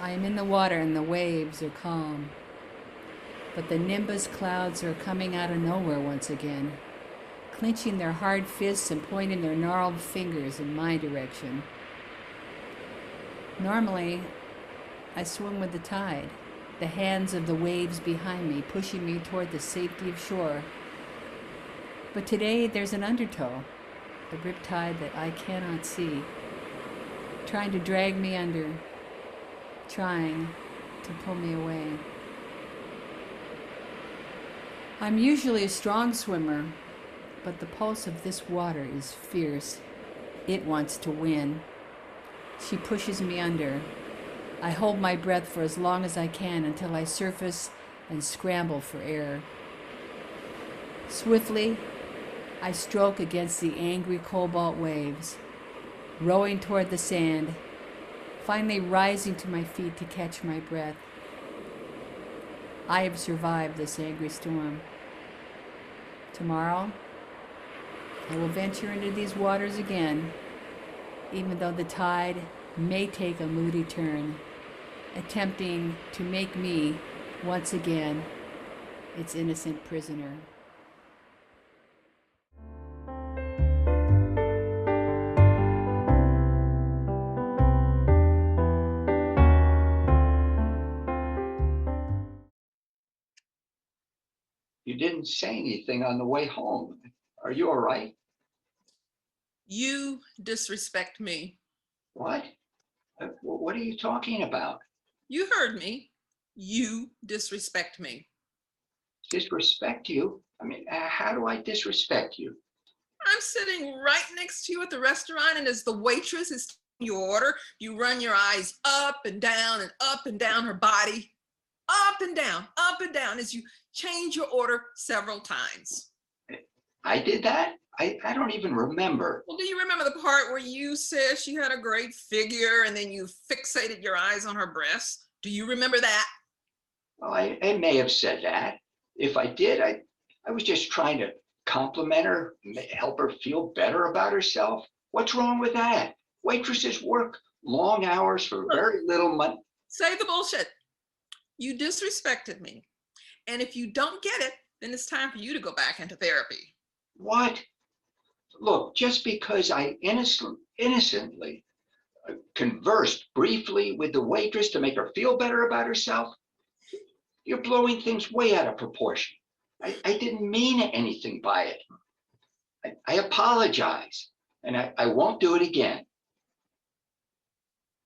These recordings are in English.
I am in the water and the waves are calm. But the nimbus clouds are coming out of nowhere once again, clenching their hard fists and pointing their gnarled fingers in my direction. Normally, I swim with the tide, the hands of the waves behind me pushing me toward the safety of shore. But today there's an undertow, a riptide that I cannot see, trying to drag me under, trying to pull me away. I'm usually a strong swimmer, but the pulse of this water is fierce. It wants to win. She pushes me under. I hold my breath for as long as I can until I surface and scramble for air. Swiftly, I stroke against the angry cobalt waves, rowing toward the sand, finally rising to my feet to catch my breath. I have survived this angry storm. Tomorrow, I will venture into these waters again, even though the tide may take a moody turn, attempting to make me, once again, its innocent prisoner. You didn't say anything on the way home. Are you all right? You disrespect me. What? What are you talking about? You heard me. You disrespect me. Disrespect you? I mean, how do I disrespect you? I'm sitting right next to you at the restaurant, and as the waitress is taking your order, you run your eyes up and down her body, up and down as you change your order several times. I did that? I don't even remember. Well, do you remember the part where you said she had a great figure and then you fixated your eyes on her breasts? Do you remember that? Well, I may have said that. If I did, I was just trying to compliment her, help her feel better about herself. What's wrong with that? Waitresses work long hours for Look, very little money. save the bullshit. You disrespected me. And if you don't get it, then it's time for you to go back into therapy. What? Look, just because I innocently conversed briefly with the waitress to make her feel better about herself, you're blowing things way out of proportion. I didn't mean anything by it. I apologize, and I won't do it again.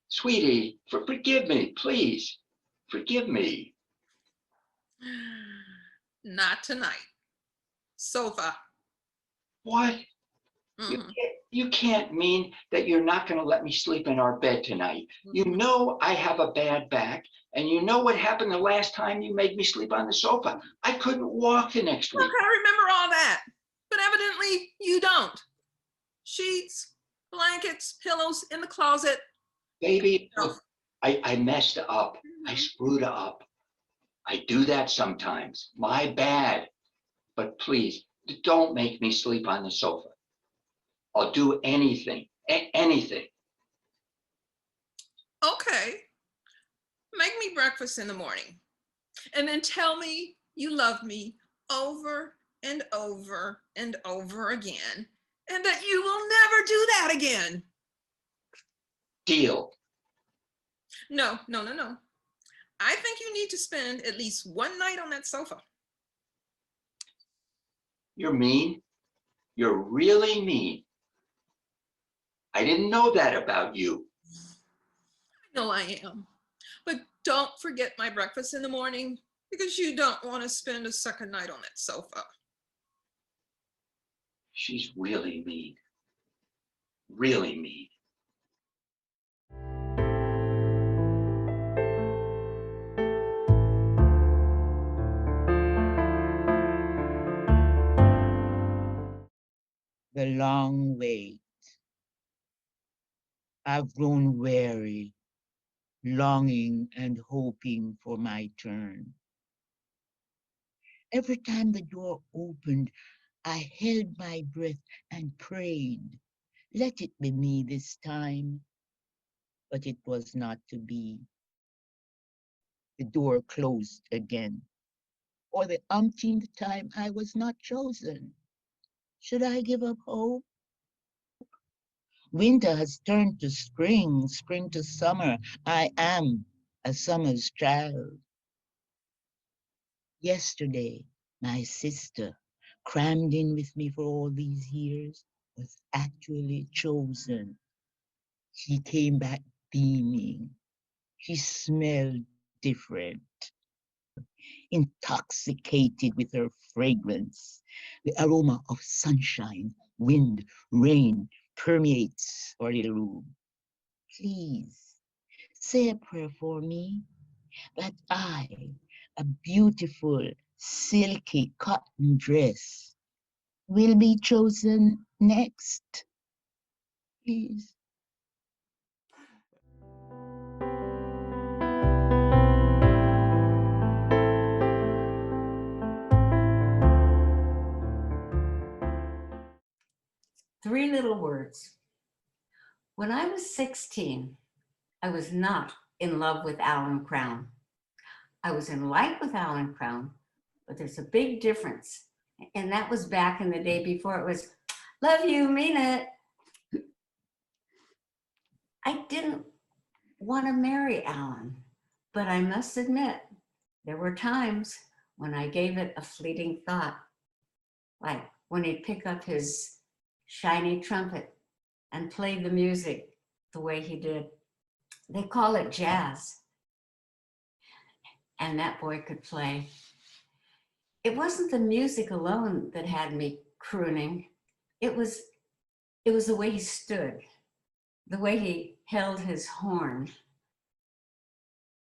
Sweetie, forgive me, please. Forgive me. Not tonight. Sofa. What? You Mm-hmm. you can't mean that you're not going to let me sleep in our bed tonight. You Mm-hmm. know I have a bad back, and you know what happened the last time you made me sleep on the sofa. I couldn't walk the next Look, week. I remember all that. But evidently you don't. Sheets, blankets, pillows in the closet. Baby, Oh. look, I messed up. I Mm-hmm. screwed up. I do that sometimes. My bad. But please, don't make me sleep on the sofa. I'll do anything, anything. Okay. Make me breakfast in the morning. And then tell me you love me over and over and over again. And that you will never do that again. Deal. No, no, no, no. I think you need to spend at least one night on that sofa. You're mean. You're really mean. I didn't know that about you. I know I am. But don't forget my breakfast in the morning because you don't want to spend a second night on that sofa. She's really mean. Really mean. The long wait. I've grown weary, longing and hoping for my turn. Every time the door opened, I held my breath and prayed, let it be me this time. But it was not to be. the door closed again. For the umpteenth time, I was not chosen. Should I give up hope? Winter has turned to spring, spring to summer. I am a summer's child. Yesterday, my sister, crammed in with me for all these years, was actually chosen. She came back beaming. She smelled different, intoxicated with her fragrance. The aroma of sunshine, wind, rain permeates our little room. Please say a prayer for me that I, a beautiful, silky cotton dress, will be chosen next. Please. Three little words. When I was 16, I was not in love with Alan Crown. I was in like with Alan Crown, but there's a big difference. And that was back in the day before it was, love you, mean it. I didn't want to marry Alan, but I must admit, there were times when I gave it a fleeting thought, like when he'd pick up his shiny trumpet and play the music the way he did. They call it jazz. And that boy could play. It wasn't the music alone that had me crooning. It was the way he stood, the way he held his horn.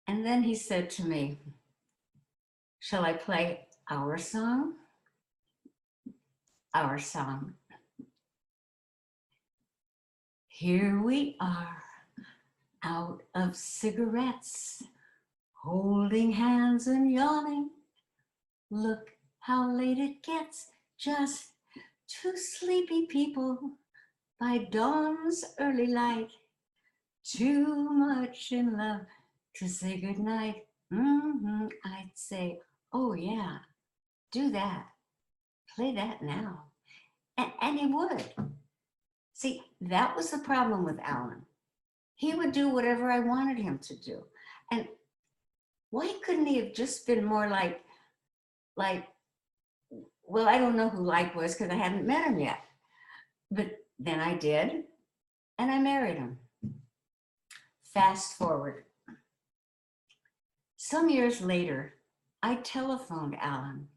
And then he said to me, shall I play our song? Our song. Here we are, out of cigarettes, holding hands and yawning. Look how late it gets, just two sleepy people by dawn's early light. Too much in love to say goodnight. I'd say, oh yeah, do that. Play that now. And he would. See, that was the problem with Alan. He would do whatever I wanted him to do. And why couldn't he have just been more like, well, I don't know who like was because I hadn't met him yet. But then I did, and I married him. Fast forward. Some years later, I telephoned Alan.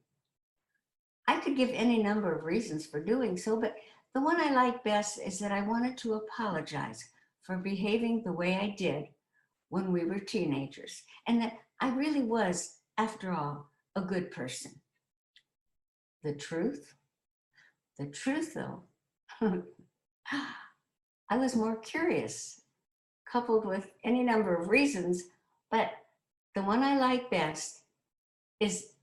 I could give any number of reasons for doing so, but the one I like best is that I wanted to apologize for behaving the way I did when we were teenagers, and that I really was, after all, a good person. The truth though, I was more curious, coupled with any number of reasons, but the one I like best is,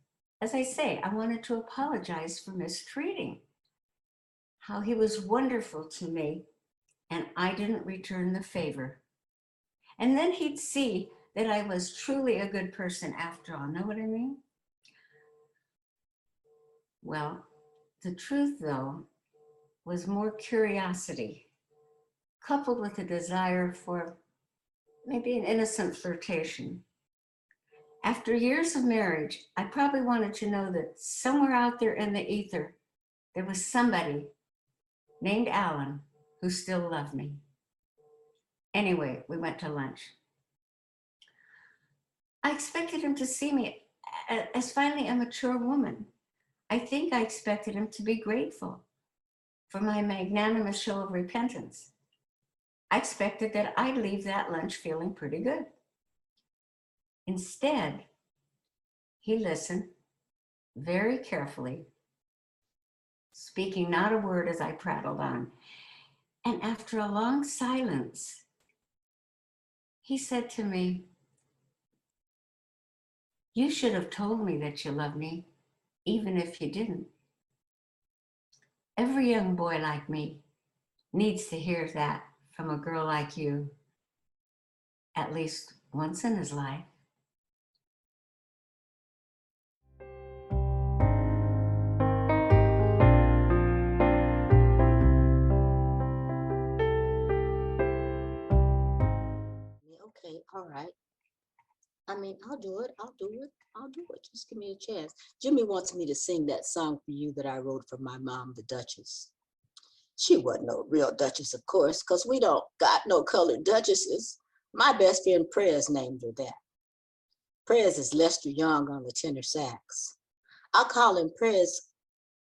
as I say, I wanted to apologize for mistreating. How he was wonderful to me, and I didn't return the favor. And then he'd see that I was truly a good person after all. Know what I mean? Well, the truth, though, was more curiosity, coupled with a desire for maybe an innocent flirtation. After years of marriage, I probably wanted to know that somewhere out there in the ether, there was somebody named Alan who still loved me. Anyway, we went to lunch. I expected him to see me as finally a mature woman. I think I expected him to be grateful for my magnanimous show of repentance. I expected that I'd leave that lunch feeling pretty good. Instead, he listened very carefully, speaking not a word as I prattled on. And after a long silence, he said to me, you should have told me that you love me, even if you didn't. Every young boy like me needs to hear that from a girl like you at least once in his life. mean, I'll do it. I'll do it. I'll do it. Just give me a chance. Jimmy wants me to sing that song for you that I wrote for my mom, the Duchess. She wasn't no real Duchess, of course, because we don't got no colored Duchesses. My best friend Prez named her that. Prez is Lester Young on the tenor sax. I call him Prez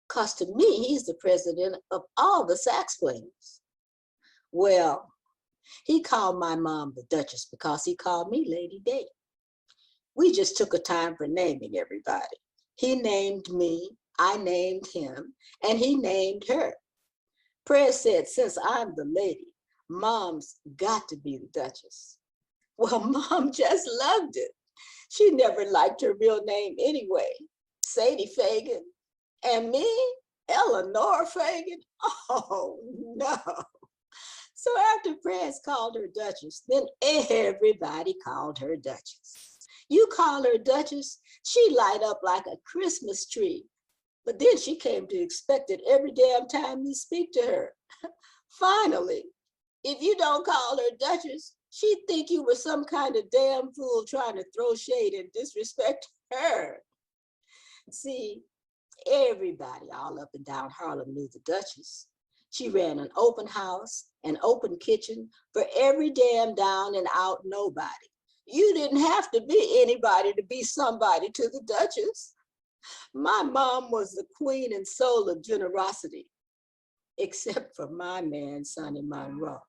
because to me, he's the president of all the sax players. Well, he called my mom the Duchess because he called me Lady Day. We just took a time for naming everybody. He named me, I named him, and he named her. Prez said, since I'm the lady, Mom's got to be the Duchess. Well, Mom just loved it. She never liked her real name anyway. Sadie Fagan. And me, Eleanor Fagan. Oh, no. So after Prez called her Duchess, then everybody called her Duchess. You call her Duchess, she light up like a Christmas tree. But then she came to expect it every damn time you speak to her. Finally, if you don't call her Duchess, she'd think you were some kind of damn fool trying to throw shade and disrespect her. See, everybody all up and down Harlem knew the Duchess. She ran an open house, an open kitchen for every damn down and out nobody. You didn't have to be anybody to be somebody to the Duchess. My mom was the queen and soul of generosity, except for my man, Sonny Monroe.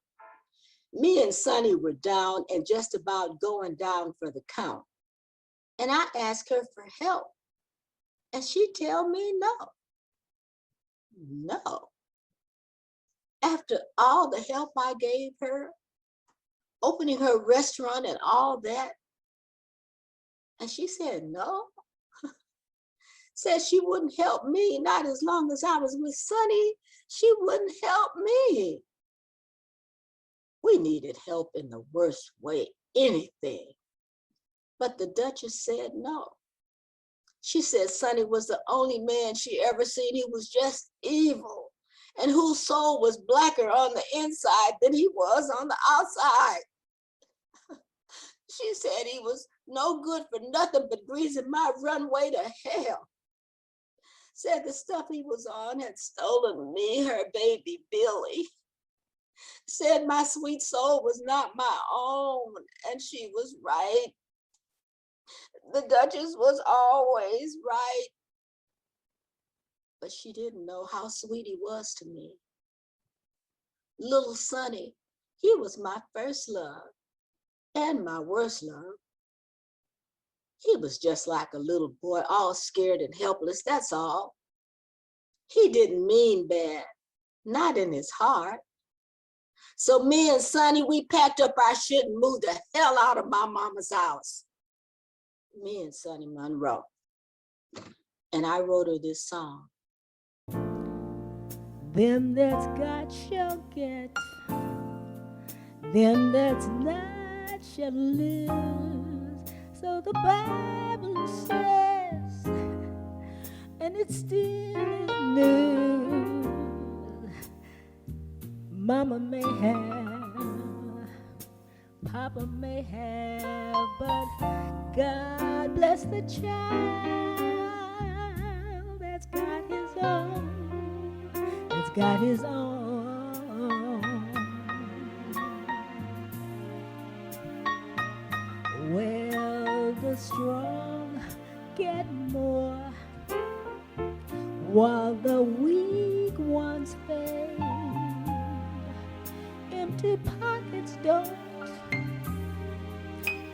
Me and Sonny were down and just about going down for the count. And I asked her for help. And she'd tell me no. No. After all the help I gave her, opening her restaurant and all that, and she said no. Said she wouldn't help me, not as long as I was with Sonny. She wouldn't help me. We needed help in the worst way, anything. But the Duchess said no. She said Sonny was the only man she ever seen. He was just evil, and whose soul was blacker on the inside than he was on the outside. She said he was no good for nothing but greasing my runway to hell. Said the stuff he was on had stolen me, her baby Billy. Said my sweet soul was not my own, and she was right. The Duchess was always right. But she didn't know how sweet he was to me. Little Sonny, he was my first love and my worst love. He was just like a little boy, all scared and helpless, that's all. He didn't mean bad, not in his heart. So me and Sonny, we packed up our shit and moved the hell out of my mama's house. Me and Sonny Monroe. And I wrote her this song. Them that's got shall get, them that's not shall lose. So the Bible says, and it still is news. Mama may have, Papa may have, but God bless the child that's got his own, that's got his own. Well, the strong get more, while the weak ones fade. Empty pockets don't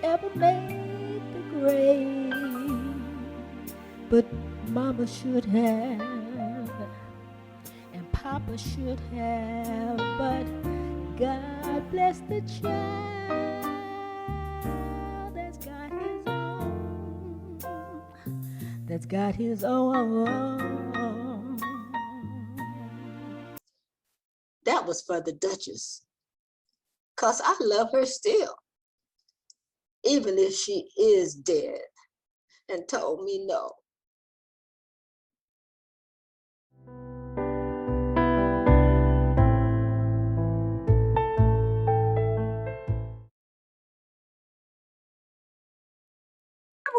ever make the grade, but Mama should have, and Papa should have, but God bless the child that's got his own, that's got his own. That was for the Duchess, 'cause I love her still, even if she is dead and told me no.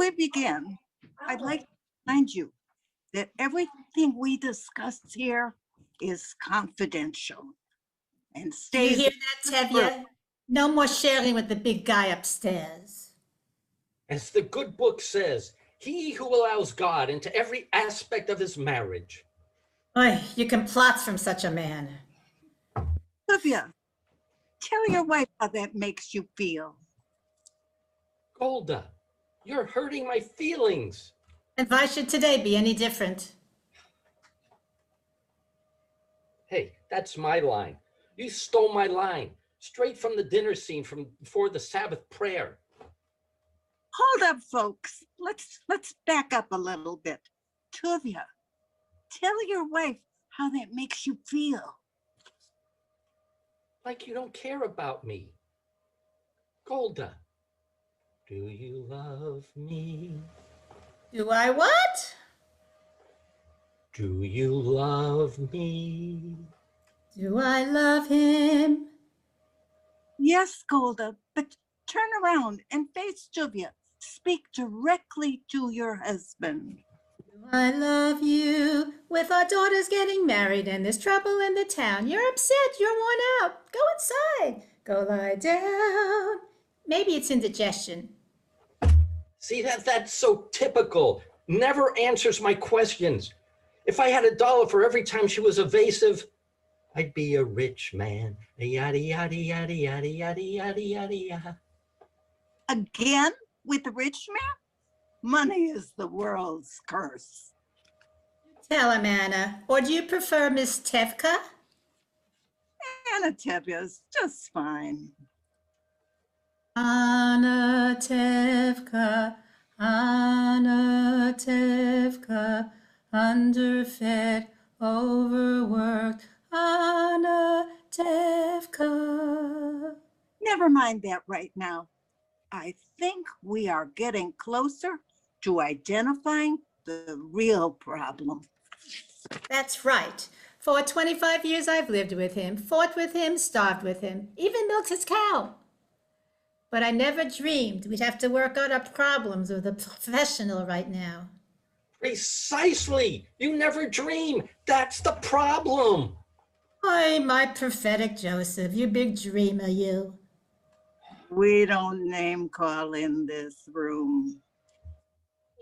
we begin, I'd like to remind you that everything we discuss here is confidential and Do you stays. hear that, Tevye? No more sharing with the big guy upstairs. As the good book says, he who allows God into every aspect of his marriage. Oy, you can plot from such a man. Sylvia, tell your wife how that makes you feel. Golda, you're hurting my feelings. And why should today be any different? Hey, that's my line. You stole my line, straight from the dinner scene from before the Sabbath prayer. Hold up, folks. Let's back up a little bit. Tuvia, tell your wife how that makes you feel. Like you don't care about me. Golda, do you love me? Do I what? Do you love me? Do I love him? Yes, Golda, but turn around and face Tuvia. Speak directly to your husband. Do I love you? With our daughters getting married and there's trouble in the town. You're upset, you're worn out. Go inside. Go lie down. Maybe it's indigestion. See, that's so typical. Never answers my questions. If I had $1 for every time she was evasive, I'd be a rich man. Yada, yada, yada, yada, yada, yada, yada, yada. Again with the rich man? Money is the world's curse. Tell him, Anna. Or do you prefer Miss Tevka? Anna Tevya's just fine. Anna Tevka, underfed, overworked, Anna Tevka. Never mind that right now. I think we are getting closer to identifying the real problem. That's right. For 25 years I've lived with him, fought with him, starved with him, even milked his cow. But I never dreamed we'd have to work out our problems with a professional right now. Precisely. You never dream. That's the problem. Oy, my prophetic Joseph, you big dreamer, you. We don't name call in this room.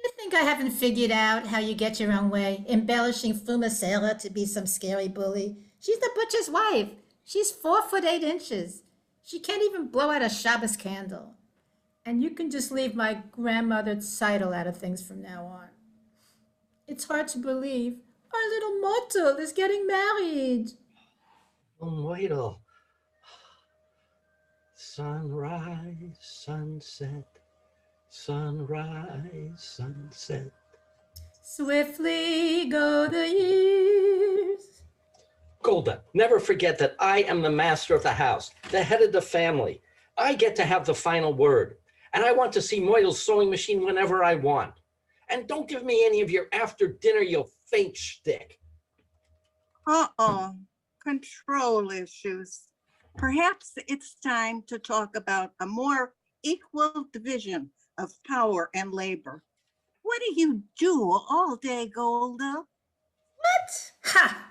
You think I haven't figured out how you get your own way, embellishing Fumasela to be some scary bully? She's the butcher's wife. She's 4'8". She can't even blow out a Shabbos candle. And you can just leave my grandmother's title out of things from now on. It's hard to believe our little Motel is getting married. Oh, Moidel. Sunrise, sunset, sunrise, sunset. Swiftly go the years. Golda, never forget that I am the master of the house, the head of the family. I get to have the final word. And I want to see Moidel's sewing machine whenever I want. And don't give me any of your after dinner, you faint shtick. Control issues. Perhaps it's time to talk about a more equal division of power and labor. What do you do all day, Golda? What? Ha!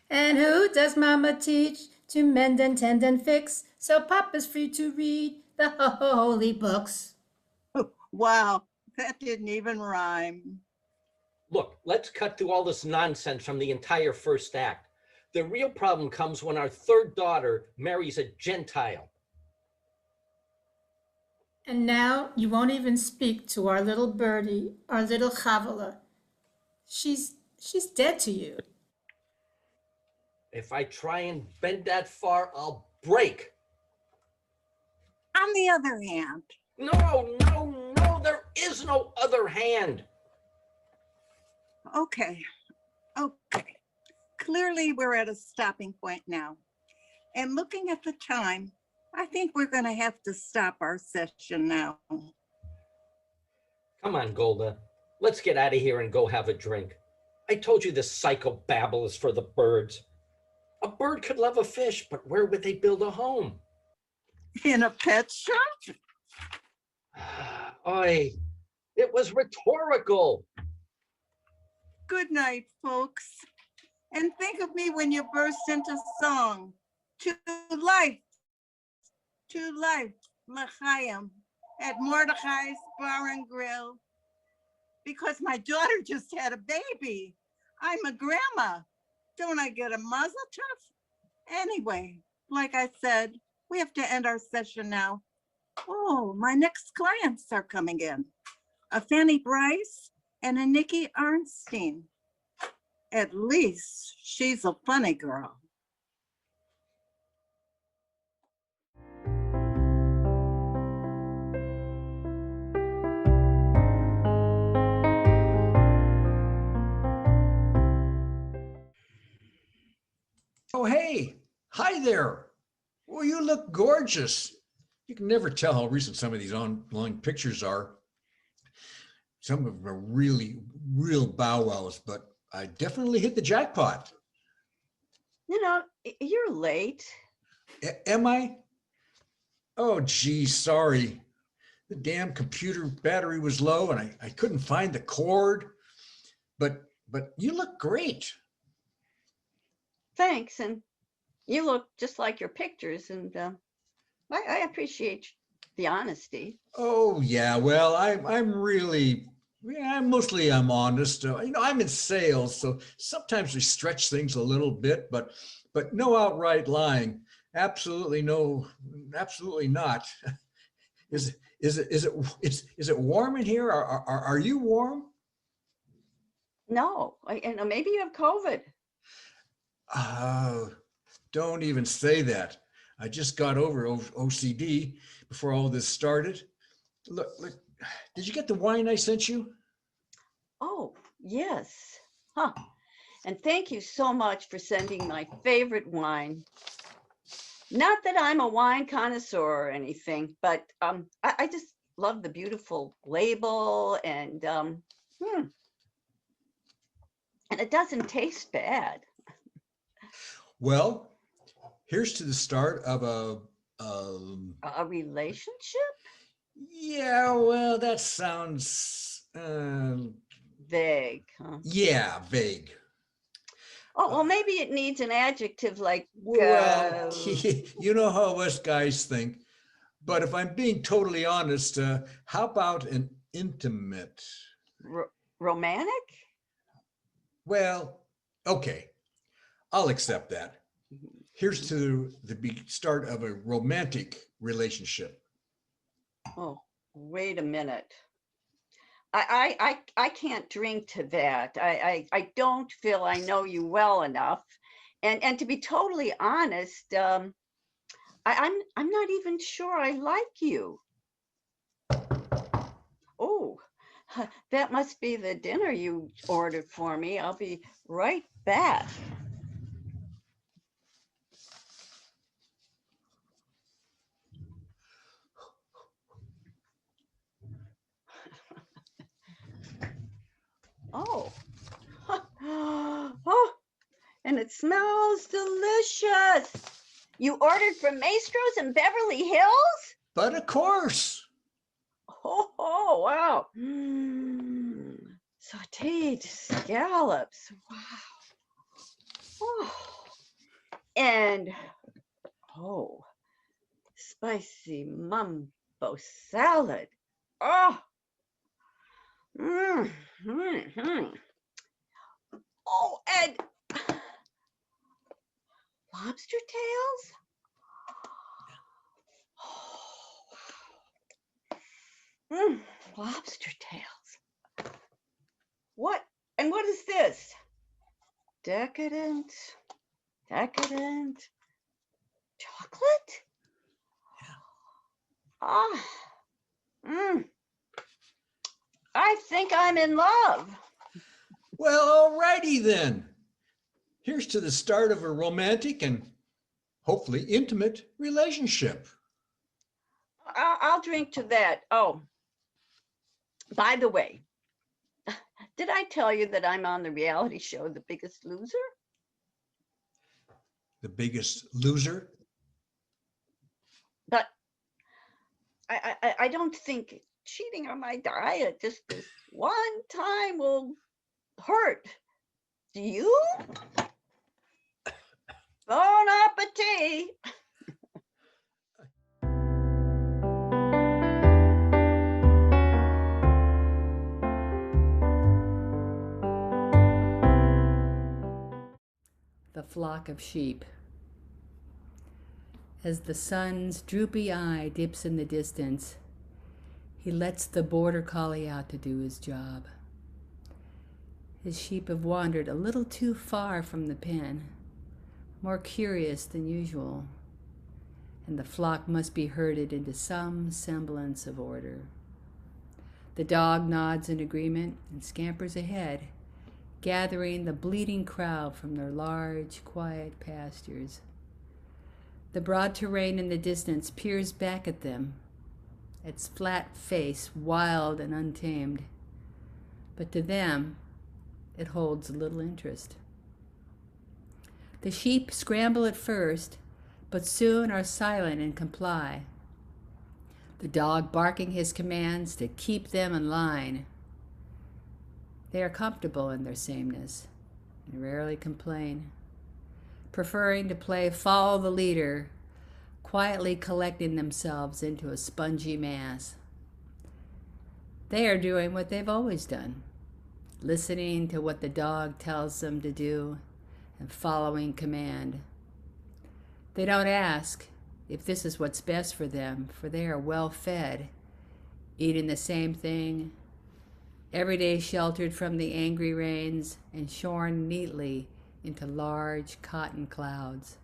And who does Mama teach to mend and tend and fix? So Papa's free to read the holy books. Wow, that didn't even rhyme. Look, let's cut through all this nonsense from the entire first act. The real problem comes when our third daughter marries a Gentile. And now you won't even speak to our little birdie, our little Chavala. She's dead to you. If I try and bend that far, I'll break. On the other hand, No, there is no other hand. okay. Clearly, we're at a stopping point now. And looking at the time, I think we're going to have to stop our session now. Come on, Golda. Let's get out of here and go have a drink. I told you this psychobabble is for the birds. A bird could love a fish, but where would they build a home? In a pet shop? Oi, It was rhetorical. Good night, folks. And think of me when you burst into song. To life, l'chaim, at Mordechai's Bar and Grill. Because my daughter just had a baby. I'm a grandma. Don't I get a mazel tov? Anyway, like I said, we have to end our session now. Oh, my next clients are coming in. A Fanny Bryce and a Nikki Arnstein. At least she's a funny girl. Oh, hey, hi there. Well, you look gorgeous. You can never tell how recent some of these online pictures are. Some of them are really, real bow wows, but I definitely hit the jackpot. You know, you're late. Am I? Oh, geez, sorry. The damn computer battery was low and I couldn't find the cord. But you look great. Thanks. And you look just like your pictures. And I appreciate the honesty. Oh yeah, well, I'm really, yeah, I'm honest. I'm in sales, so sometimes we stretch things a little bit, but no outright lying. Absolutely no, absolutely not. Is it warm in here? Are you warm? No, and maybe you have COVID. Oh, don't even say that. I just got over OCD before all this started. Look, did you get the wine I sent you? Oh, yes. Huh. And thank you so much for sending my favorite wine. Not that I'm a wine connoisseur or anything, but I just love the beautiful label and it doesn't taste bad. Well, here's to the start of A relationship? yeah, well, that sounds Vague, huh? yeah, vague. Oh, well, maybe it needs an adjective like Well, you know how us guys think, but if I'm being totally honest, how about an intimate? Romantic? Well, okay, I'll accept that. Here's to the start of a romantic relationship. Oh, wait a minute. I can't drink to that. I don't feel I know you well enough. And to be totally honest, I'm not even sure I like you. Oh, that must be the dinner you ordered for me. I'll be right back. Oh. Oh, and it smells delicious. You ordered from Maestro's in Beverly Hills? But of course. Oh, wow. Sauteed scallops. Wow. Oh. And, oh, spicy mumbo salad. Oh. Oh, and lobster tails? Oh, lobster tails. What? And what is this? Decadent chocolate? Ah, I think I'm in love. Well, alrighty then. Here's to the start of a romantic and hopefully intimate relationship. I'll drink to that. Oh, by the way, did I tell you that I'm on the reality show, The Biggest Loser? The Biggest Loser? But I don't think cheating on my diet just this one time will hurt. Do you? Bon appetit. The flock of sheep. As the sun's droopy eye dips in the distance, he lets the border collie out to do his job. His sheep have wandered a little too far from the pen, more curious than usual, and the flock must be herded into some semblance of order. The dog nods in agreement and scampers ahead, gathering the bleating crowd from their large, quiet pastures. The broad terrain in the distance peers back at them, its flat face wild and untamed. But to them, it holds little interest. The sheep scramble at first, but soon are silent and comply, the dog barking his commands to keep them in line. They are comfortable in their sameness and rarely complain, preferring to play follow the leader, quietly collecting themselves into a spongy mass. They are doing what they've always done, listening to what the dog tells them to do and following command. They don't ask if this is what's best for them, for they are well fed, eating the same thing, every day sheltered from the angry rains and shorn neatly into large cotton clouds.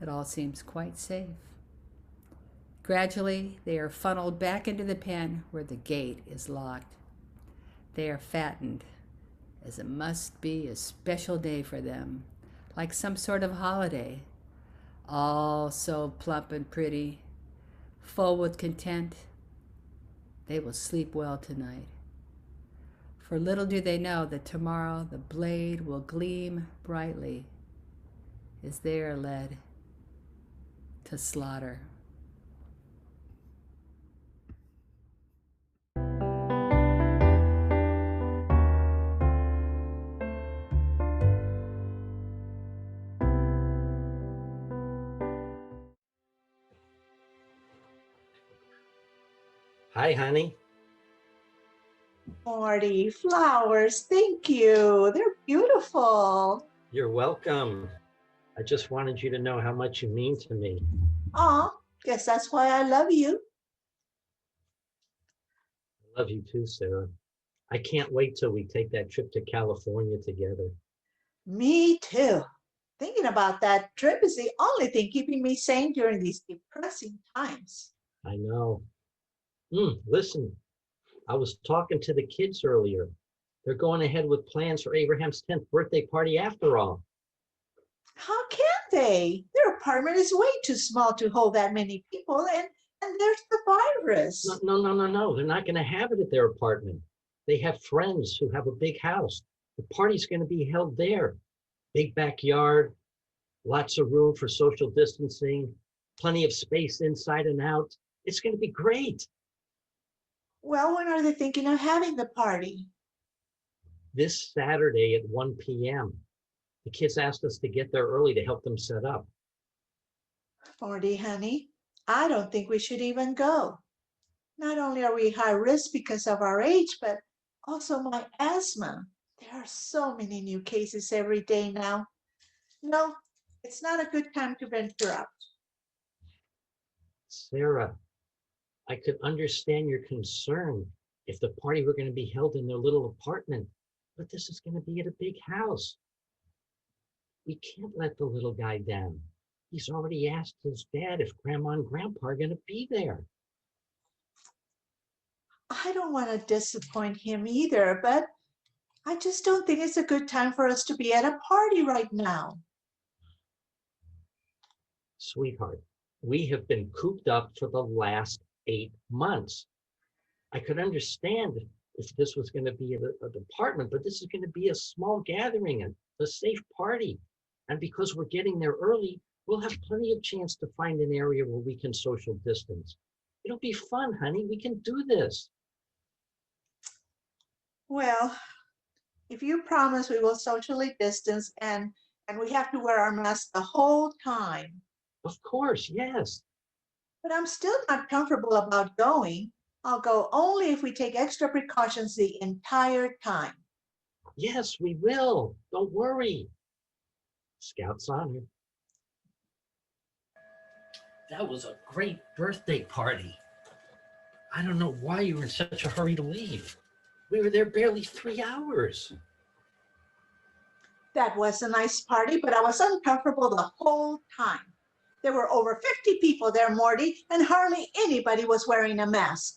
It all seems quite safe. Gradually, they are funneled back into the pen where the gate is locked. They are fattened, as it must be a special day for them, like some sort of holiday, all so plump and pretty, full with content. They will sleep well tonight. For little do they know that tomorrow the blade will gleam brightly as they are led to slaughter. Hi, honey. Marty, flowers, thank you. They're beautiful. You're welcome. I just wanted you to know how much you mean to me. Aw, guess that's why I love you. I love you too, Sarah. I can't wait till we take that trip to California together. Me too. Thinking about that trip is the only thing keeping me sane during these depressing times. I know. Listen, I was talking to the kids earlier. They're going ahead with plans for Abraham's 10th birthday party after all. How can they? Their apartment is way too small to hold that many people, and there's the virus. No. They're not going to have it at their apartment. They have friends who have a big house. The party's going to be held there. Big backyard, lots of room for social distancing, plenty of space inside and out. It's going to be great. Well, when are they thinking of having the party? This Saturday at 1 p.m. The kids asked us to get there early to help them set up. Marty, honey, I don't think we should even go. Not only are we high risk because of our age, but also my asthma. There are so many new cases every day now. No, it's not a good time to venture out. Sarah, I could understand your concern if the party were going to be held in their little apartment, but this is going to be at a big house. We can't let the little guy down. He's already asked his dad if Grandma and Grandpa are going to be there. I don't want to disappoint him either, but I just don't think it's a good time for us to be at a party right now. Sweetheart, we have been cooped up for the last 8 months. I could understand if this was going to be an apartment, but this is going to be a small gathering, a safe party. And because we're getting there early, we'll have plenty of chance to find an area where we can social distance. It'll be fun, honey. We can do this. Well, if you promise we will socially distance and we have to wear our mask the whole time. Of course, yes. But I'm still not comfortable about going. I'll go only if we take extra precautions the entire time. Yes, we will. Don't worry. Scout's honor. That was a great birthday party. I don't know why you were in such a hurry to leave. We were there barely 3 hours. That was a nice party, but I was uncomfortable the whole time. There were over 50 people there, Morty, and hardly anybody was wearing a mask.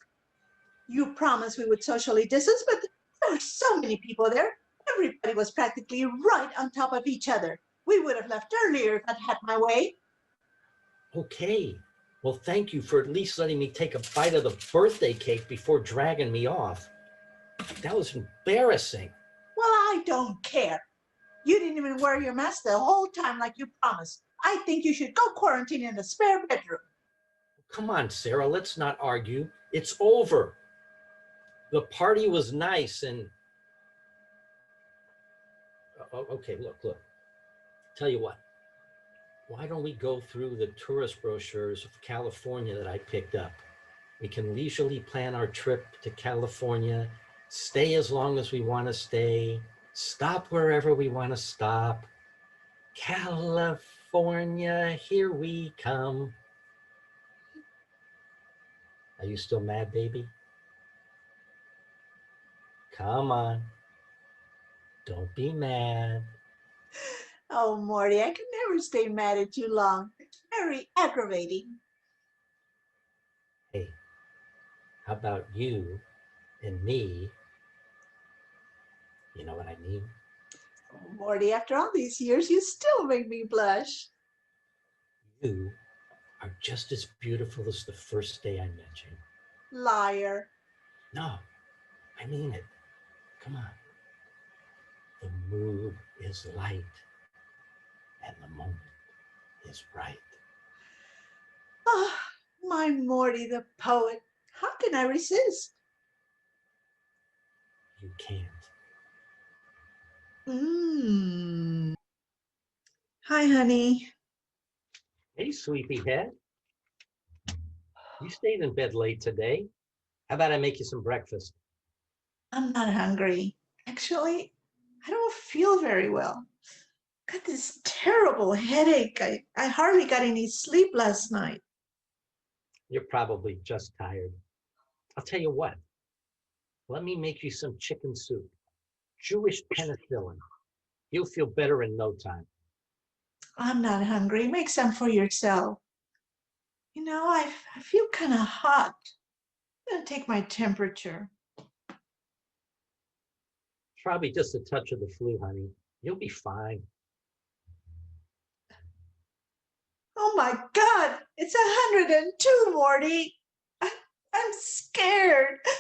You promised we would socially distance, but there were so many people there. Everybody was practically right on top of each other. We would have left earlier if I'd had my way. Okay. Well, thank you for at least letting me take a bite of the birthday cake before dragging me off. That was embarrassing. Well, I don't care. You didn't even wear your mask the whole time like you promised. I think you should go quarantine in a spare bedroom. Come on, Sarah, let's not argue. It's over. The party was nice and... Okay, look. Tell you what. Why don't we go through the tourist brochures of California that I picked up? We can leisurely plan our trip to California, stay as long as we want to stay, stop wherever we want to stop. California, here we come. Are you still mad, baby? Come on. Don't be mad. Oh, Morty, I can never stay mad at you long. It's very aggravating. Hey, how about you and me? You know what I mean? Oh, Morty, after all these years, you still make me blush. You are just as beautiful as the first day I met you. Liar. No, I mean it. Come on. The mood is light and the moment is right. Oh, my Morty the poet. How can I resist? You can't. Hi, honey. Hey, sleepyhead. You stayed in bed late today. How about I make you some breakfast? I'm not hungry. Actually, I don't feel very well. Got this terrible headache. I hardly got any sleep last night. You're probably just tired. I'll tell you what. Let me make you some chicken soup. Jewish penicillin. You'll feel better in no time. I'm not hungry. Make some for yourself. You know, I feel kind of hot. I'm going to take my temperature. Probably just a touch of the flu, honey. You'll be fine. Oh my God, it's 102, Morty. I'm scared. I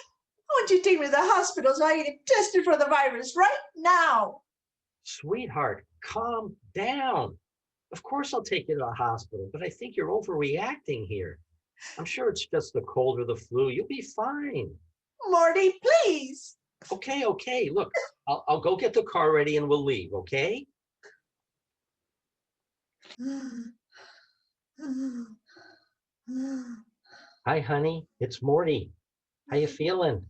want you to take me to the hospital so I can get tested for the virus right now. Sweetheart, calm down. Of course I'll take you to the hospital, but I think you're overreacting here. I'm sure it's just the cold or the flu. You'll be fine. Morty, please. Okay. Look, I'll go get the car ready and we'll leave, okay? Hi, honey. It's Morty. How you feeling?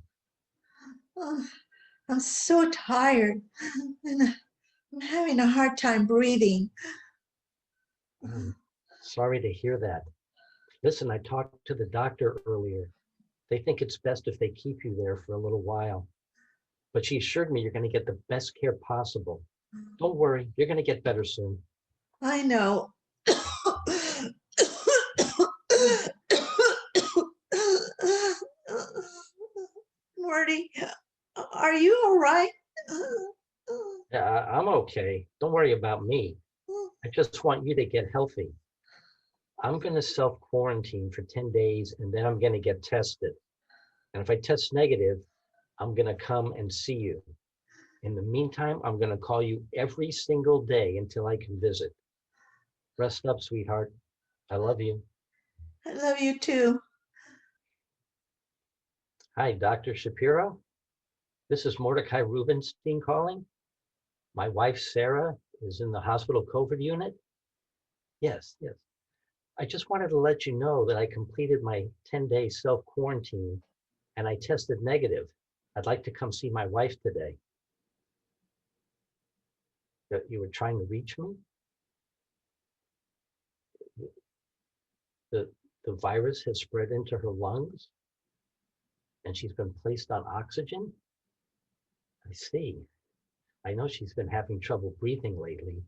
I'm so tired and I'm having a hard time breathing. Sorry to hear that. Listen, I talked to the doctor earlier. They think it's best if they keep you there for a little while. But she assured me you're going to get the best care possible. Don't worry, you're going to get better soon. I know. Morty, are you all right? Yeah, I'm okay. Don't worry about me. I just want you to get healthy. I'm going to self-quarantine for 10 days and then I'm going to get tested. And if I test negative, I'm going to come and see you. In the meantime, I'm going to call you every single day until I can visit. Rest up, sweetheart. I love you. I love you too. Hi, Dr. Shapiro. This is Mordecai Rubenstein calling. My wife, Sarah, is in the hospital COVID unit. Yes, yes. I just wanted to let you know that I completed my 10-day self-quarantine and I tested negative. I'd like to come see my wife today. That you were trying to reach me? The, the virus has spread into her lungs and she's been placed on oxygen? I see. I know she's been having trouble breathing lately.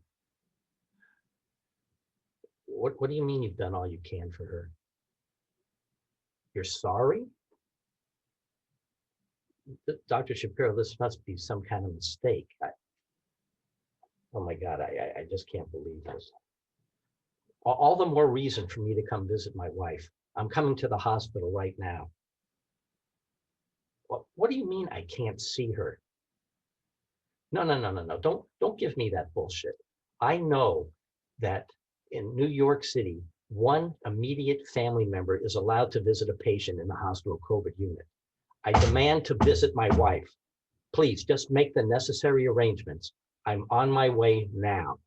What do you mean you've done all you can for her? You're sorry? Dr. Shapiro, this must be some kind of mistake. Oh my God, I just can't believe this. All the more reason for me to come visit my wife. I'm coming to the hospital right now. What do you mean I can't see her? No. Don't give me that bullshit. I know that in New York City, one immediate family member is allowed to visit a patient in the hospital COVID unit. I demand to visit my wife. Please just make the necessary arrangements. I'm on my way now.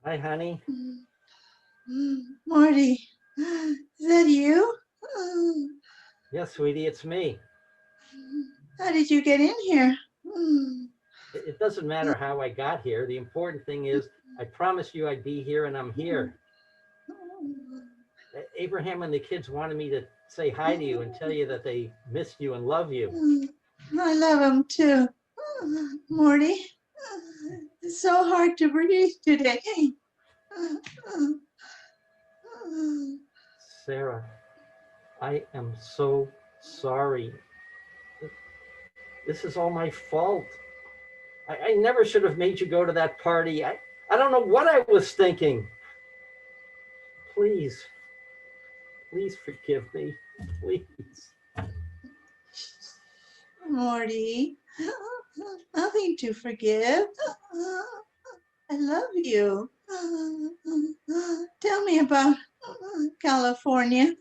Hi, honey. Marty, is that you? Yes, sweetie, it's me. How did you get in here? It doesn't matter how I got here. The important thing is I promised you I'd be here and I'm here. Abraham and the kids wanted me to say hi to you and tell you that they miss you and love you. I love him too. Morty, it's so hard to breathe today. Sarah, I am so sorry. This is all my fault. I never should have made you go to that party. I don't know what I was thinking. Please forgive me, please. Morty, nothing to forgive. I love you. Tell me about California.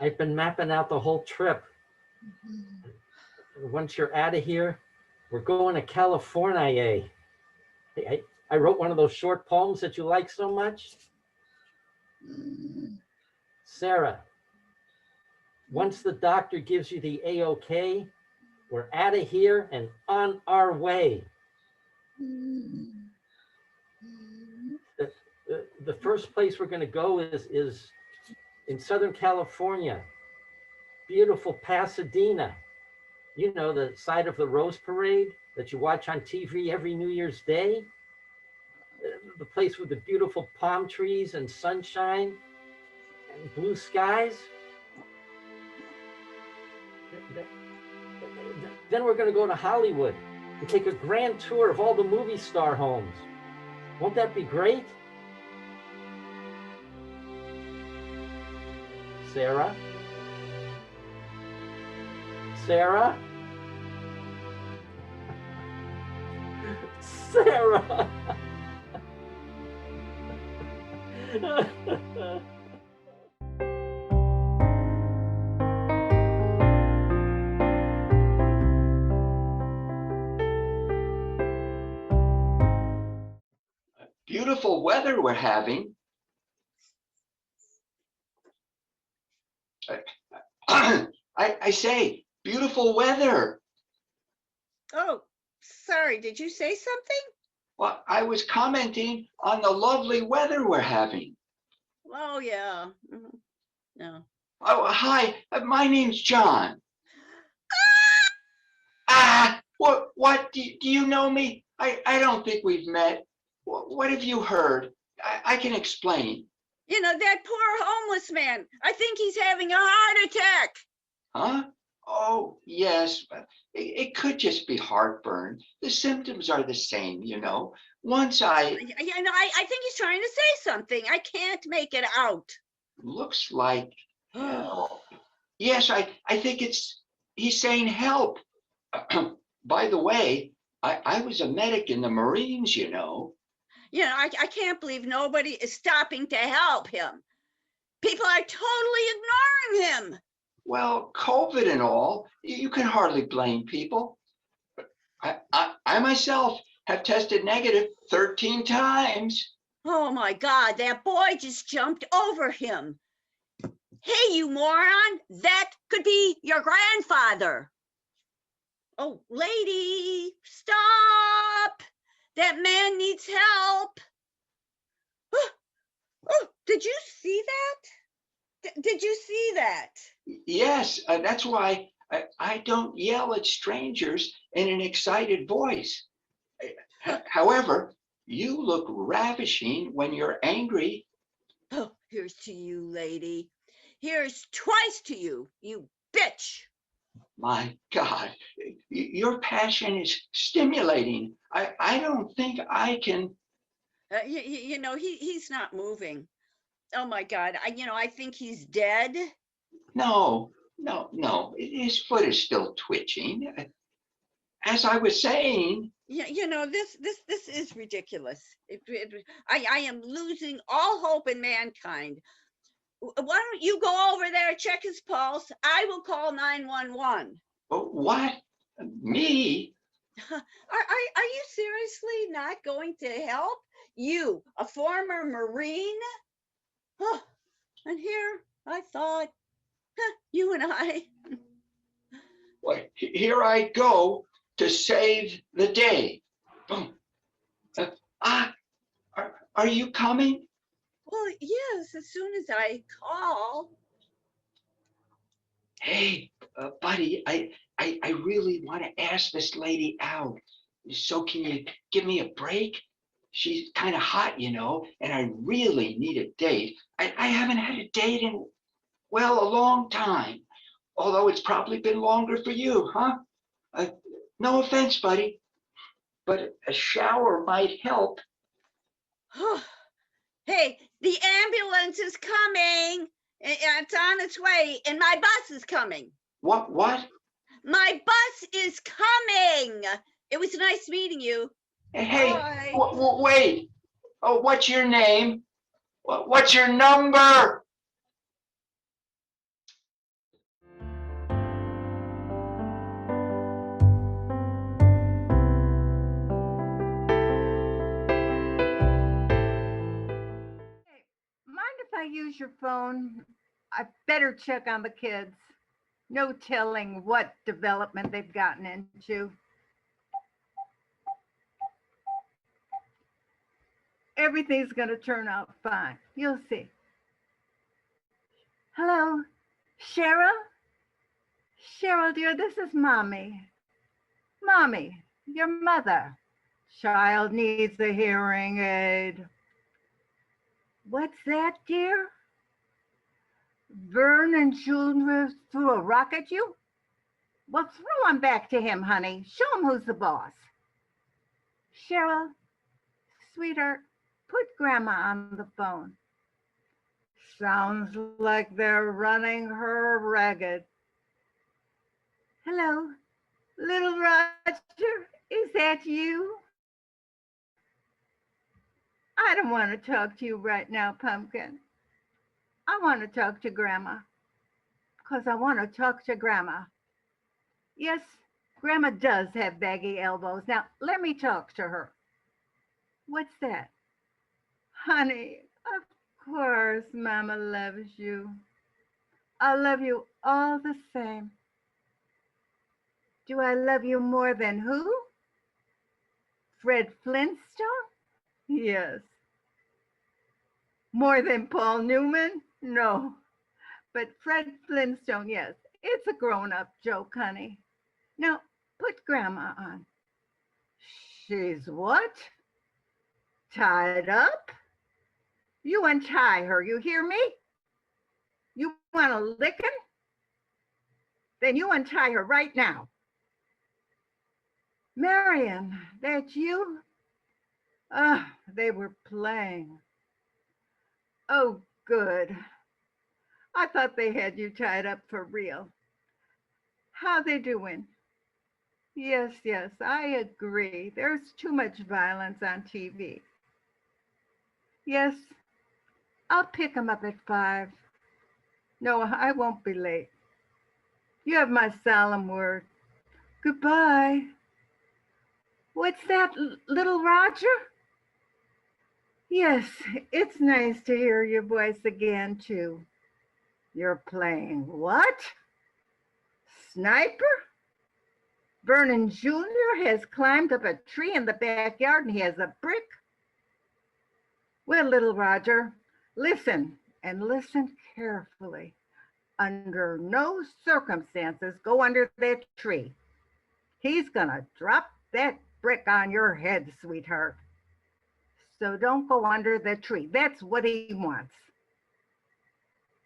I've been mapping out the whole trip. Once you're out of here, we're going to California. I wrote one of those short poems that you like so much. Sarah, once the doctor gives you the A-OK, we're out of here and on our way. The first place we're going to go is in Southern California, beautiful Pasadena. You know, the side of the Rose Parade that you watch on TV every New Year's Day. The place with the beautiful palm trees and sunshine and blue skies. Then we're going to go to Hollywood and take a grand tour of all the movie star homes. Won't that be great? Sarah? Sarah? Sarah! Beautiful weather we're having. I say, beautiful weather. Oh, sorry, did you say something? Well, I was commenting on the lovely weather we're having. Oh, yeah. No. Oh, hi, my name's John. What, do you know me? I don't think we've met. What have you heard? I can explain. You know, that poor homeless man. I think he's having a heart attack. Huh? Oh, yes. It could just be heartburn. The symptoms are the same, you know. Once I think he's trying to say something. I can't make it out. looks like, yes, I think he's saying help. By the way, I was a medic in the Marines, you know. You know, I can't believe nobody is stopping to help him. People are totally ignoring him. Well, COVID and all, you can hardly blame people. I myself have tested negative 13 times. Oh my God, that boy just jumped over him. Hey, you moron, that could be your grandfather. Oh, lady, stop. That man needs help. Oh, did you see that? Did you see that? Yes, that's why I don't yell at strangers in an excited voice. However, you look ravishing when you're angry. Oh, here's to you, lady. Here's twice to you, you bitch. My God, your passion is stimulating. I don't think I can. You know, he's not moving. Oh my God, I think he's dead. No, no. His foot is still twitching. As I was saying, You know, this is ridiculous. I am losing all hope in mankind. Why don't you go over there, check his pulse? I will call 911. what? Me? Are you seriously not going to help? You, a former Marine? Huh. And here I thought, you and I. Well, here I go to save the day. Boom. Are you coming? Well, yes, as soon as I call. Hey, buddy, I really want to ask this lady out. So can you give me a break? She's kind of hot, you know, and I really need a date. I haven't had a date in, well, a long time. Although it's probably been longer for you, huh? No offense, buddy, but a shower might help. Hey, the ambulance is coming. It's on its way, and my bus is coming. What? My bus is coming. It was nice meeting you. Hey, wait. Oh, what's your name? What's your number? Mind if I use your phone? I better check on the kids. No telling what development they've gotten into. Everything's going to turn out fine. You'll see. Hello, Cheryl? Cheryl, dear, this is Mommy. Mommy, your mother. Child needs a hearing aid. What's that, dear? Vern and Jules threw a rock at you? Well, throw him back to him, honey. Show him who's the boss. Cheryl, sweetheart, put Grandma on the phone. Sounds like they're running her ragged. Hello, little Roger, is that you? I don't want to talk to you right now, Pumpkin. I want to talk to Grandma, because I want to talk to Grandma. Yes, Grandma does have baggy elbows. Now, let me talk to her. What's that? Honey, of course Mama loves you. I love you all the same. Do I love you more than who? Fred Flintstone? Yes. More than Paul Newman? No. But Fred Flintstone, yes. It's a grown-up joke, honey. Now, put Grandma on. She's what? Tied up? You untie her, you hear me? You want a licking? Then you untie her right now. Marion, that's you? Ah, they were playing. Oh, good. I thought they had you tied up for real. How they doing? Yes, yes, I agree. There's too much violence on TV. Yes, I'll pick 'em up at 5. No, I won't be late. You have my solemn word. Goodbye. What's that, little Roger? Yes, it's nice to hear your voice again, too. You're playing what? Sniper? Vernon Jr. has climbed up a tree in the backyard and he has a brick. Well, little Roger, listen and listen carefully. Under no circumstances go under that tree. He's gonna drop that brick on your head, sweetheart. So don't go under the tree. That's what he wants.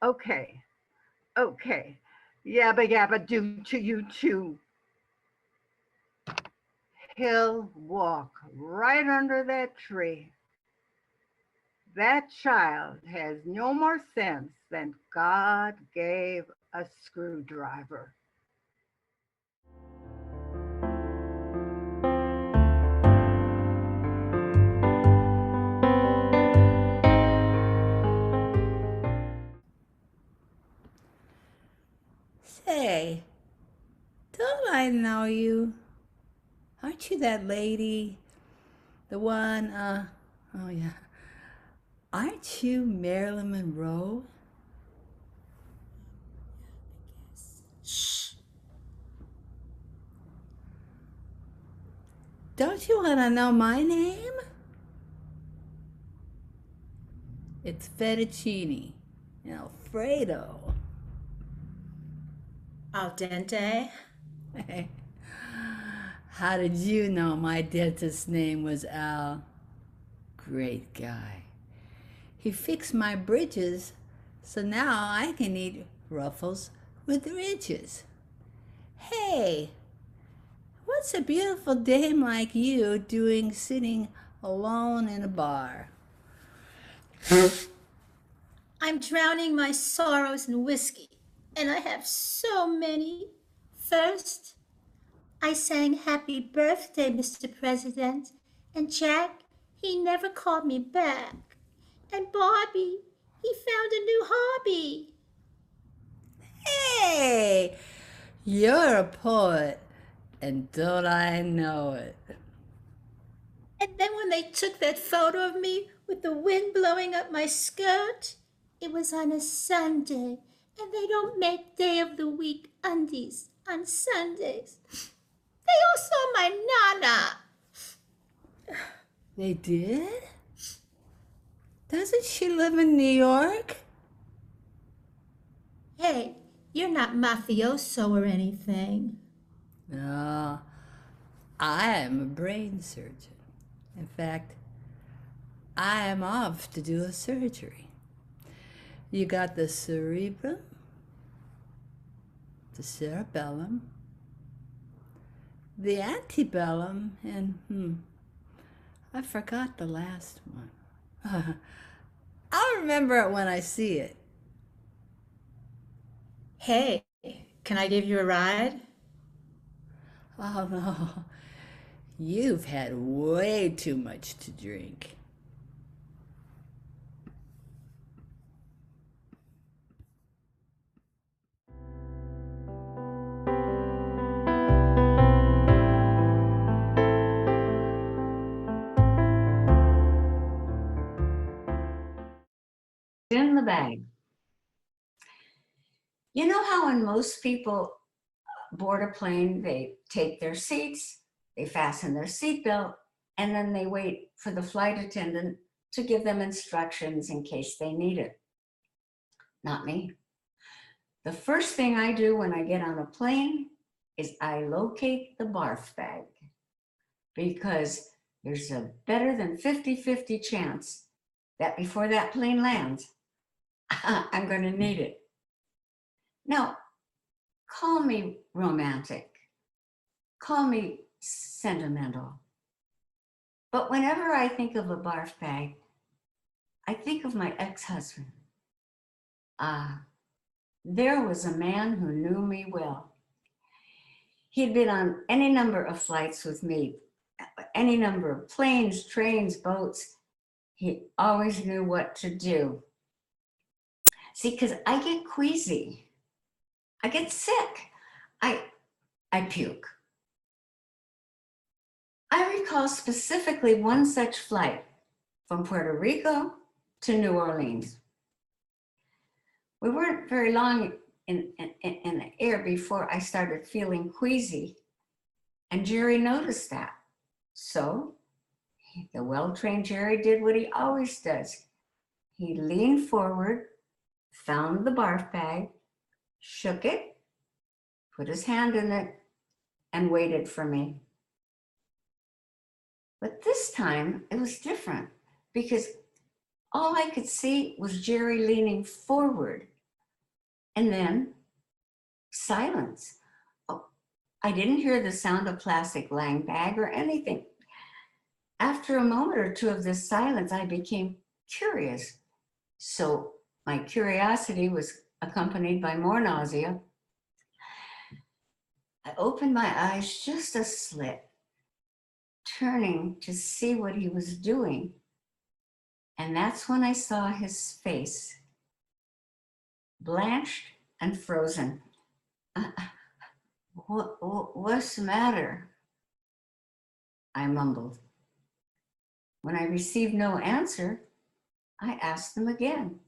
Okay, okay. Yabba yabba do to you too. He'll walk right under that tree. That child has no more sense than God gave a screwdriver. Say, don't I know you? Aren't you that lady? The one, oh yeah. Aren't you Marilyn Monroe? Shh. Don't you want to know my name? It's fettuccine Alfredo. Al dente. Hey, how did you know my dentist's name was Al? Great guy. He fixed my bridges, so now I can eat ruffles with ridges. Hey, what's a beautiful dame like you doing sitting alone in a bar? I'm drowning my sorrows in whiskey, and I have so many. First, I sang Happy Birthday, Mr. President, and Jack, he never called me back. And Bobby, he found a new hobby. Hey, you're a poet, and don't I know it? And then when they took that photo of me with the wind blowing up my skirt, it was on a Sunday, and they don't make day of the week undies on Sundays. They all saw my Nana. They did? Doesn't she live in New York? Hey, you're not mafioso or anything. No, I am a brain surgeon. In fact, I am off to do a surgery. You got the cerebrum, the cerebellum, the antebellum, and I forgot the last one. I'll remember it when I see it. Hey, can I give you a ride? Oh no, you've had way too much to drink. In the bag. You know how when most people board a plane, they take their seats, they fasten their seatbelt, and then they wait for the flight attendant to give them instructions in case they need it. Not me. The first thing I do when I get on a plane is I locate the barf bag, because there's a better than 50-50 chance that before that plane lands, I'm going to need it. Now, call me romantic, call me sentimental, but whenever I think of a barf bag, I think of my ex-husband. there was a man who knew me well. He'd been on any number of flights with me, any number of planes, trains, boats. He always knew what to do. See, because I get queasy. I get sick. I puke. I recall specifically one such flight from Puerto Rico to New Orleans. We weren't very long in the air before I started feeling queasy, and Jerry noticed that. So the well-trained Jerry did what he always does. He leaned forward, found the barf bag, shook it, put his hand in it, and waited for me. But this time it was different because all I could see was Jerry leaning forward and then silence. Oh, I didn't hear the sound of plastic Lang bag or anything. After a moment or two of this silence, I became curious. So my curiosity was accompanied by more nausea. I opened my eyes just a slit, turning to see what he was doing. And that's when I saw his face, blanched and frozen. What's the matter? I mumbled. When I received no answer, I asked him again.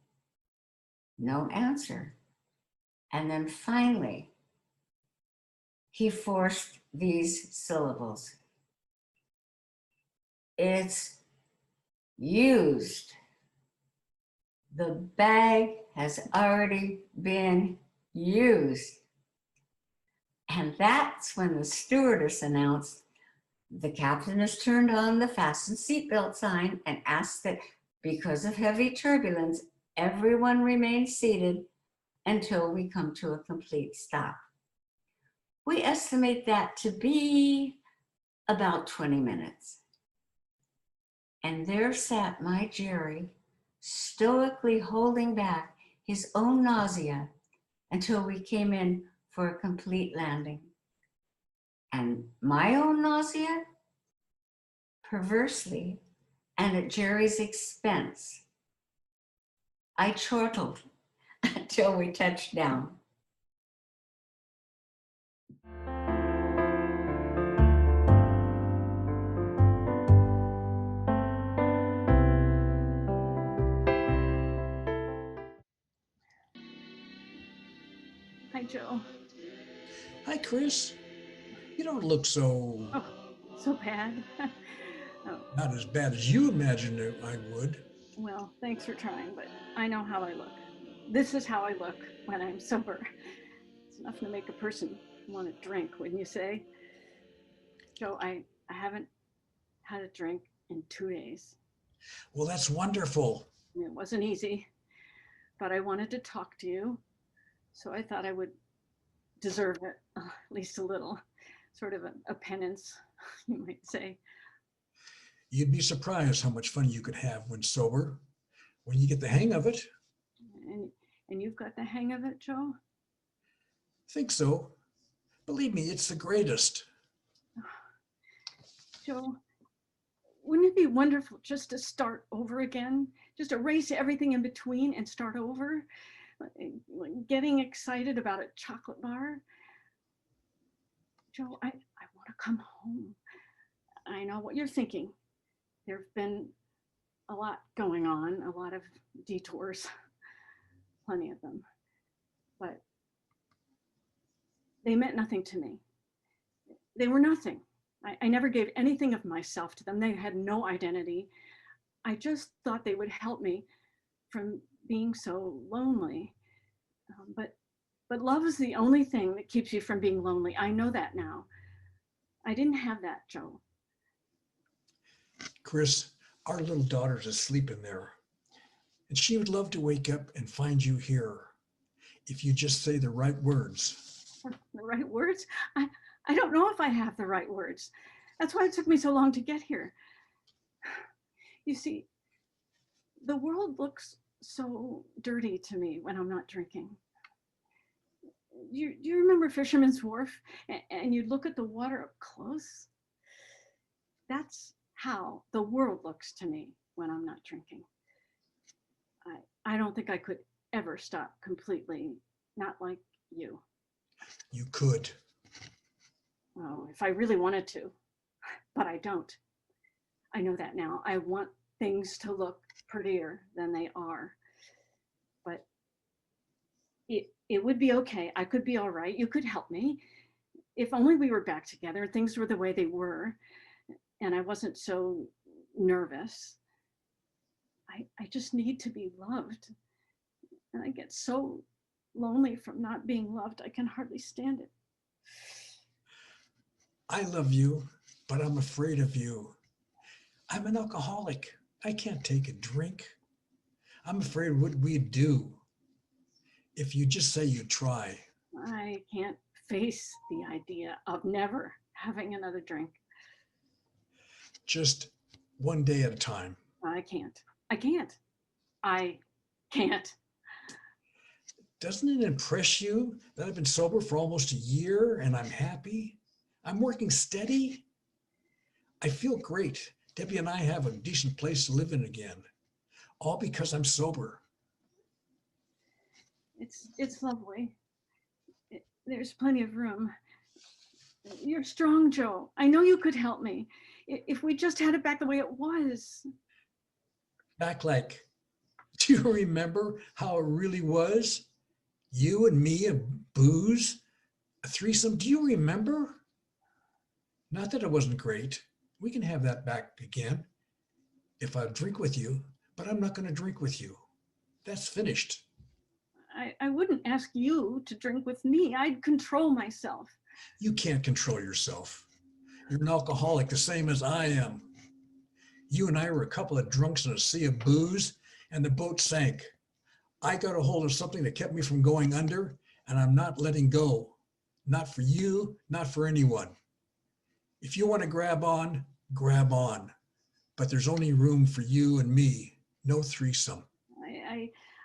No answer. And then finally, he forced these syllables. It's used. The bag has already been used. And that's when the stewardess announced, the captain has turned on the fasten seatbelt sign and asked that because of heavy turbulence, everyone remain seated until we come to a complete stop. We estimate that to be about 20 minutes. And there sat my Jerry, stoically holding back his own nausea until we came in for a complete landing. And my own nausea, perversely, and at Jerry's expense, I chortled until we touched down. Hi, Joe. Hi, Chris. You don't look so, Oh, so bad. Oh, not as bad as you imagined I would. well, thanks for trying, but I know how I look. This is how I look when I'm sober. It's enough to make a person want to drink, wouldn't you say? Joe, I haven't had a drink in 2 days. Well, that's wonderful. It wasn't easy, but I wanted to talk to you, so I thought I would deserve it, at least a little, sort of a penance, you might say. You'd be surprised how much fun you could have when sober, when you get the hang of it. And you've got the hang of it, Joe? Think so. Believe me, it's the greatest. Joe, wouldn't it be wonderful just to start over again? Just erase everything in between and start over? Like getting excited about a chocolate bar? Joe, I want to come home. I know what you're thinking. There have been a lot going on, a lot of detours, plenty of them, but they meant nothing to me. They were nothing. I never gave anything of myself to them. They had no identity. I just thought they would help me from being so lonely. But love is the only thing that keeps you from being lonely. I know that now. I didn't have that, Joe. Chris, our little daughter's asleep in there, and she would love to wake up and find you here if you just say the right words. The right words? I don't know if I have the right words. That's why it took me so long to get here. You see, the world looks so dirty to me when I'm not drinking. Do you remember Fisherman's Wharf? And you look at the water up close? That's how the world looks to me when I'm not drinking. I don't think I could ever stop completely, not like you. You could. Oh, if I really wanted to, but I don't. I know that now. I want things to look prettier than they are. But it would be okay. I could be all right. You could help me. If only we were back together, things were the way they were, and I wasn't so nervous. I just need to be loved. And I get so lonely from not being loved, I can hardly stand it. I love you, but I'm afraid of you. I'm an alcoholic. I can't take a drink. I'm afraid what we'd do if you just say you try. I can't face the idea of never having another drink. Just one day at a time. I can't. I can't. I can't. Doesn't it impress you that I've been sober for almost a year and I'm happy? I'm working steady. I feel great. Debbie and I have a decent place to live in again, all because I'm sober. It's lovely. There's plenty of room. You're strong, Joe. I know you could help me if we just had it back the way it was. Back like, do you remember how it really was? You and me and booze, a threesome. Do you remember? Not that it wasn't great. We can have that back again if I drink with you, but I'm not going to drink with you. That's finished. I wouldn't ask you to drink with me. I'd control myself. You can't control yourself. You're an alcoholic the same as I am. You and I were a couple of drunks in a sea of booze and the boat sank. I got a hold of something that kept me from going under, and I'm not letting go. Not for you, not for anyone. If you want to grab on, grab on. But there's only room for you and me, no threesome.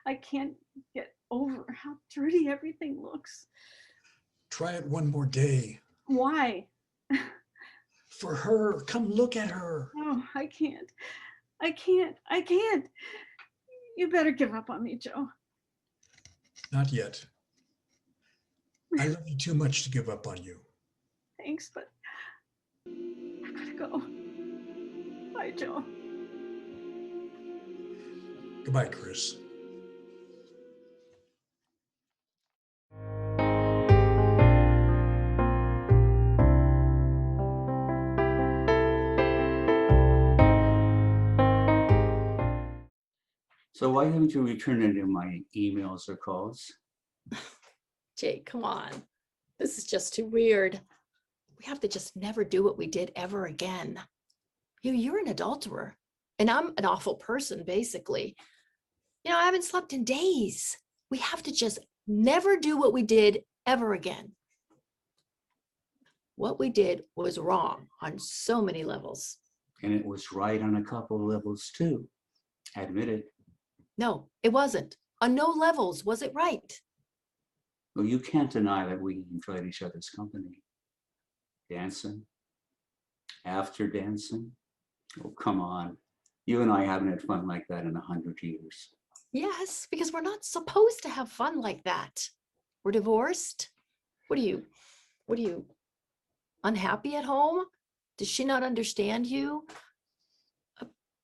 I can't get over how dirty everything looks. Try it one more day. Why? For her, come look at her. Oh, I can't. I can't. I can't. You better give up on me, Joe. Not yet. I love you too much to give up on you. Thanks, but I've got to go. Bye, Joe. Goodbye, Chris. So why haven't you returned any of my emails or calls? Jake, come on. This is just too weird. We have to just never do what we did ever again. You're an adulterer, and I'm an awful person, basically. I haven't slept in days. We have to just never do what we did ever again. What we did was wrong on so many levels. And it was right on a couple of levels too. Admit it. No, it wasn't. On no levels was it right. Well, you can't deny that we enjoyed each other's company. Dancing, after dancing. Oh, come on. You and I haven't had fun like that in 100 years. Yes, because we're not supposed to have fun like that. We're divorced. What are you, unhappy at home? Does she not understand you?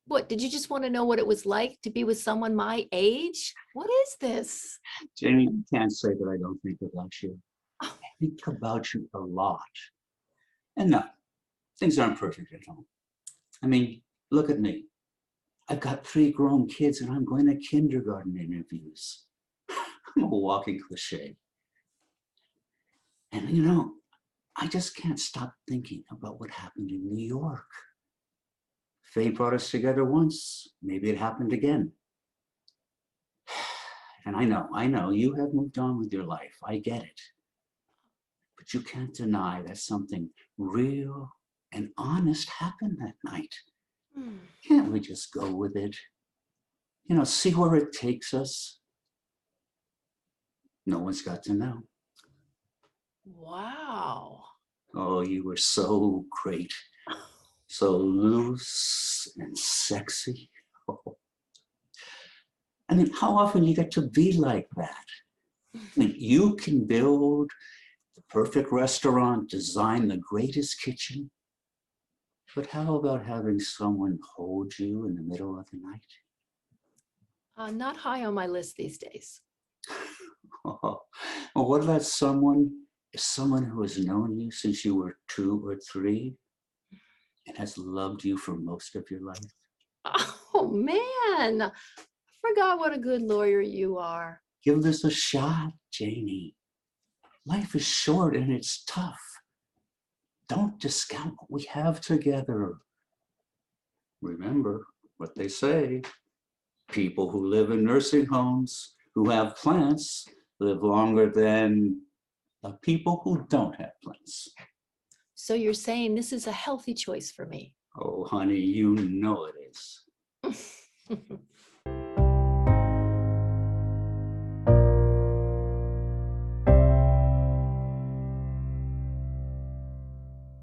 What, did you just want to know what it was like to be with someone my age? What is this? Jamie, you can't say that I don't think about you. I think about you a lot. And no, things aren't perfect at home. I mean, look at me. I've got 3 grown kids and I'm going to kindergarten interviews. I'm a walking cliche. And I just can't stop thinking about what happened in New York. Fate brought us together once, maybe it happened again. And I know, you have moved on with your life, I get it. But you can't deny that something real and honest happened that night. Can't we just go with it? See where it takes us? No one's got to know. Wow. Oh, you were so great. So loose and sexy. Oh. I mean, how often you get to be like that? I mean, you can build the perfect restaurant, design the greatest kitchen, but how about having someone hold you in the middle of the night? Not high on my list these days. Oh, well, what about someone who has known you since you were 2 or 3 and has loved you for most of your life? Oh man, I forgot what a good lawyer you are. Give this a shot, Janie. Life is short and it's tough. Don't discount what we have together. Remember what they say. People who live in nursing homes, who have plants, live longer than the people who don't have plants. So you're saying this is a healthy choice for me? Oh, honey, you know it is.